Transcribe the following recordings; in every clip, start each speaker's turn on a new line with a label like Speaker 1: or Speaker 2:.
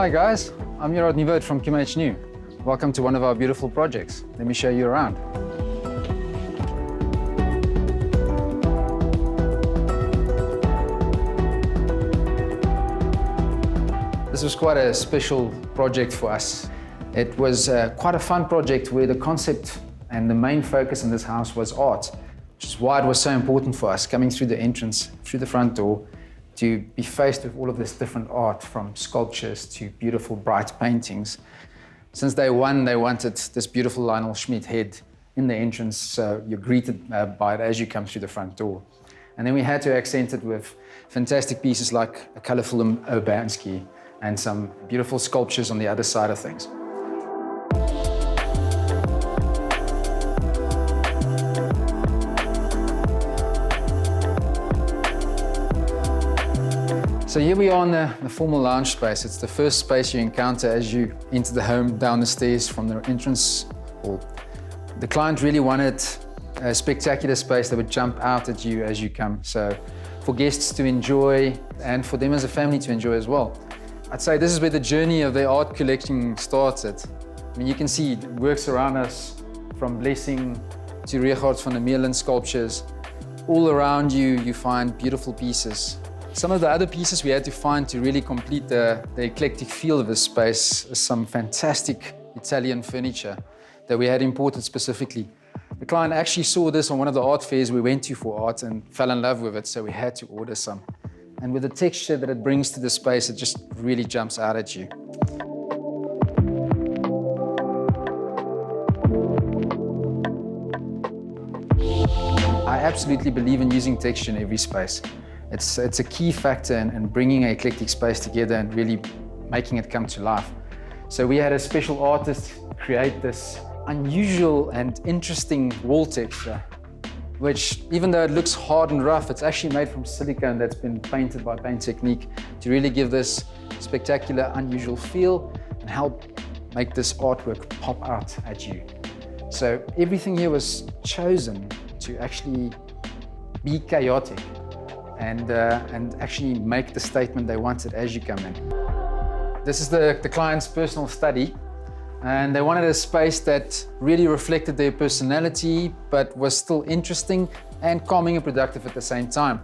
Speaker 1: Hi guys, I'm Gerard Nieuwoud from QMH New. Welcome to one of our beautiful projects. Let me show you around. This was quite a special project for us. It was quite a fun project where the concept and the main focus in this house was art, which is why it was so important for us coming through the entrance, through the front door, to be faced with all of this different art, from sculptures to beautiful bright paintings. Since day one, they wanted this beautiful Lionel Schmidt head in the entrance, so you're greeted by it as you come through the front door. And then we had to accent it with fantastic pieces like a colorful Urbanski and some beautiful sculptures on the other side of things. So here we are in the formal lounge space. It's the first space you encounter as you enter the home down the stairs from the entrance hall. The client really wanted a spectacular space that would jump out at you as you come. So for guests to enjoy and for them as a family to enjoy as well. I'd say this is where the journey of the art collection started. I mean, you can see works around us, from Blessing to Richard van der Meulen sculptures. All around you, you find beautiful pieces. Some of the other pieces we had to find to really complete the eclectic feel of this space is some fantastic Italian furniture that we had imported specifically. The client actually saw this on one of the art fairs we went to for art and fell in love with it, so we had to order some. And with the texture that it brings to the space, it just really jumps out at you. I absolutely believe in using texture in every space. It's a key factor in bringing an eclectic space together and really making it come to life. So we had a special artist create this unusual and interesting wall texture, which, even though it looks hard and rough, it's actually made from silicone that's been painted by Paint Technique to really give this spectacular, unusual feel and help make this artwork pop out at you. So everything here was chosen to actually be chaotic and actually make the statement they wanted as you come in. This is the client's personal study, and they wanted a space that really reflected their personality but was still interesting and calming and productive at the same time.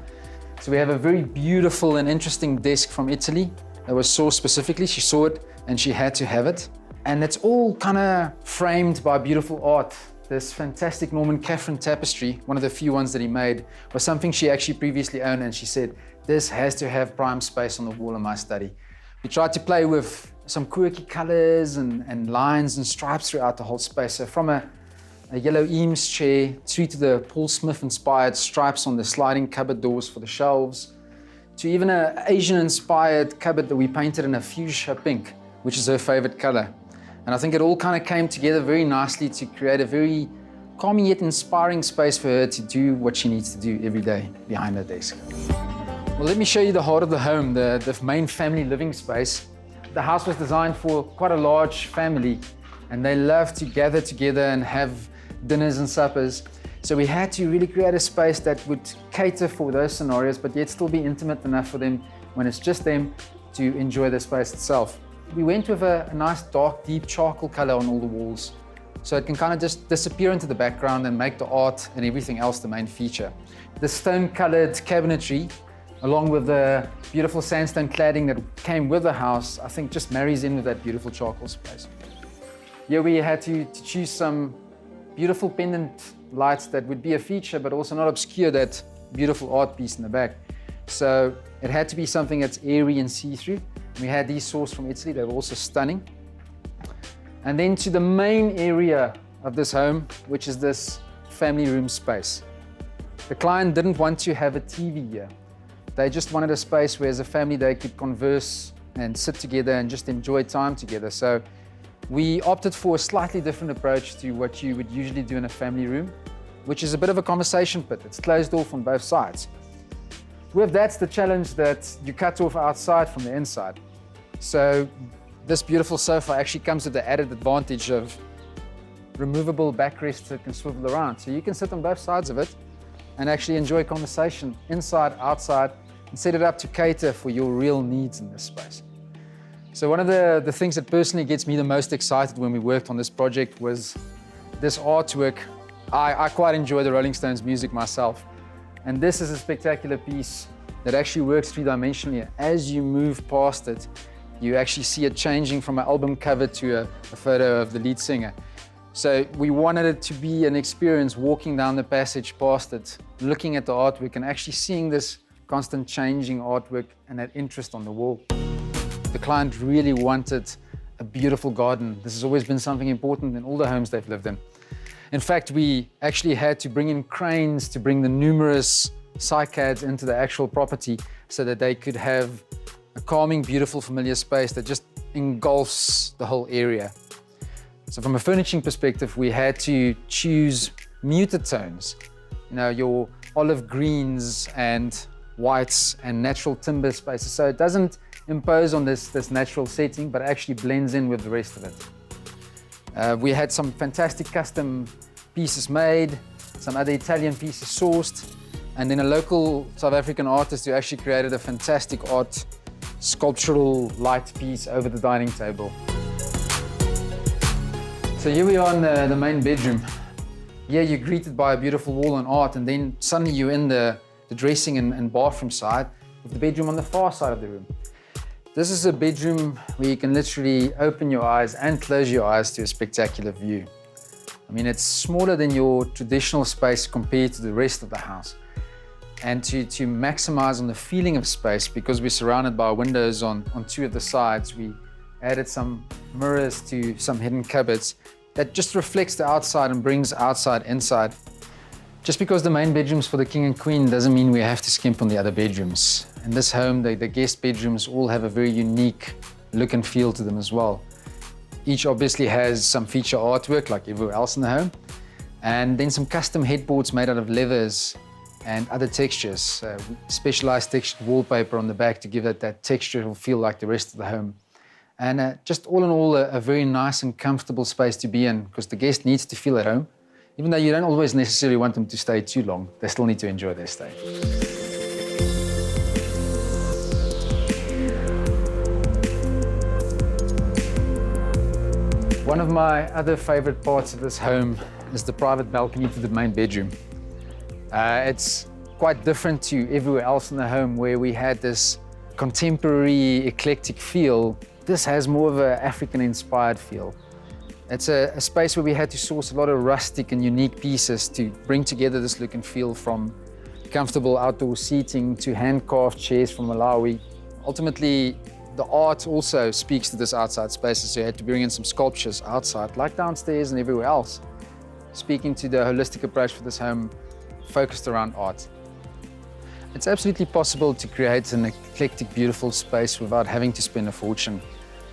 Speaker 1: So we have a very beautiful and interesting desk from Italy that was sourced specifically. She saw it and she had to have it. And it's all kind of framed by beautiful art. This fantastic Norman Catherine tapestry, one of the few ones that he made, was something she actually previously owned, and she said, this has to have prime space on the wall in my study. We tried to play with some quirky colors and lines and stripes throughout the whole space. So from a yellow Eames chair through to the Paul Smith inspired stripes on the sliding cupboard doors for the shelves, to even an Asian inspired cupboard that we painted in a fuchsia pink, which is her favorite color. And I think it all kind of came together very nicely to create a very calming yet inspiring space for her to do what she needs to do every day behind her desk. Well, let me show you the heart of the home, the main family living space. The house was designed for quite a large family, and they love to gather together and have dinners and suppers. So we had to really create a space that would cater for those scenarios, but yet still be intimate enough for them when it's just them to enjoy the space itself. We went with a nice dark, deep charcoal color on all the walls, so it can kind of just disappear into the background and make the art and everything else the main feature. The stone-colored cabinetry, along with the beautiful sandstone cladding that came with the house, I think just marries in with that beautiful charcoal space. Here we had to choose some beautiful pendant lights that would be a feature, but also not obscure that beautiful art piece in the back. So it had to be something that's airy and see-through. We had these sourced from Italy, they were also stunning. And then to the main area of this home, which is this family room space. The client didn't want to have a TV here. They just wanted a space where as a family they could converse and sit together and just enjoy time together. So we opted for a slightly different approach to what you would usually do in a family room, which is a bit of a conversation pit. It's closed off on both sides. With that's the challenge that you cut off outside from the inside. So this beautiful sofa actually comes with the added advantage of removable backrests that can swivel around. So you can sit on both sides of it and actually enjoy conversation inside, outside, and set it up to cater for your real needs in this space. So one of the things that personally gets me the most excited when we worked on this project was this artwork. I quite enjoy the Rolling Stones music myself. And this is a spectacular piece that actually works three-dimensionally. As you move past it, you actually see it changing from an album cover to a photo of the lead singer. So we wanted it to be an experience walking down the passage past it, looking at the artwork and actually seeing this constant changing artwork and that interest on the wall. The client really wanted a beautiful garden. This has always been something important in all the homes they've lived in. In fact, we actually had to bring in cranes to bring the numerous cycads into the actual property so that they could have a calming, beautiful, familiar space that just engulfs the whole area. So from a furnishing perspective, we had to choose muted tones. You know, your olive greens and whites and natural timber spaces. So it doesn't impose on this natural setting, but actually blends in with the rest of it. We had some fantastic custom pieces made, some other Italian pieces sourced, and then a local South African artist who actually created a fantastic art sculptural light piece over the dining table. So here we are in the main bedroom. Here you're greeted by a beautiful wall and art, and then suddenly you're in the dressing and bathroom side with the bedroom on the far side of the room. This is a bedroom where you can literally open your eyes and close your eyes to a spectacular view. I mean, it's smaller than your traditional space compared to the rest of the house. And to maximize on the feeling of space, because we're surrounded by windows on two of the sides, we added some mirrors to some hidden cupboards that just reflects the outside and brings outside inside. Just because the main bedroom's for the king and queen doesn't mean we have to skimp on the other bedrooms. In this home, the guest bedrooms all have a very unique look and feel to them as well. Each obviously has some feature artwork like everywhere else in the home, and then some custom headboards made out of leathers and other textures. Specialized textured wallpaper on the back to give it that textural feel like the rest of the home. And just all in all, a very nice and comfortable space to be in, because the guest needs to feel at home. Even though you don't always necessarily want them to stay too long, they still need to enjoy their stay. One of my other favorite parts of this home is the private balcony to the main bedroom. It's quite different to everywhere else in the home where we had this contemporary, eclectic feel. This has more of an African-inspired feel. It's a space where we had to source a lot of rustic and unique pieces to bring together this look and feel, from comfortable outdoor seating to hand-carved chairs from Malawi. Ultimately, the art also speaks to this outside space, so you had to bring in some sculptures outside, like downstairs and everywhere else, speaking to the holistic approach for this home focused around art. It's absolutely possible to create an eclectic, beautiful space without having to spend a fortune.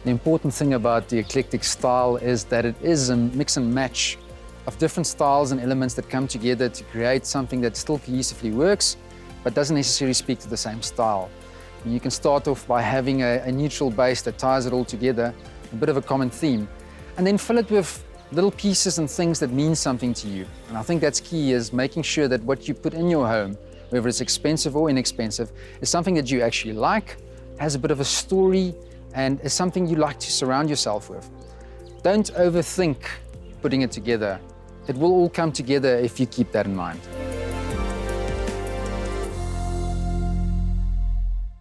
Speaker 1: The important thing about the eclectic style is that it is a mix and match of different styles and elements that come together to create something that still cohesively works, but doesn't necessarily speak to the same style. And you can start off by having a neutral base that ties it all together, a bit of a common theme, and then fill it with little pieces and things that mean something to you. And I think that's key, is making sure that what you put in your home, whether it's expensive or inexpensive, is something that you actually like, has a bit of a story, and is something you like to surround yourself with. Don't overthink putting it together. It will all come together if you keep that in mind.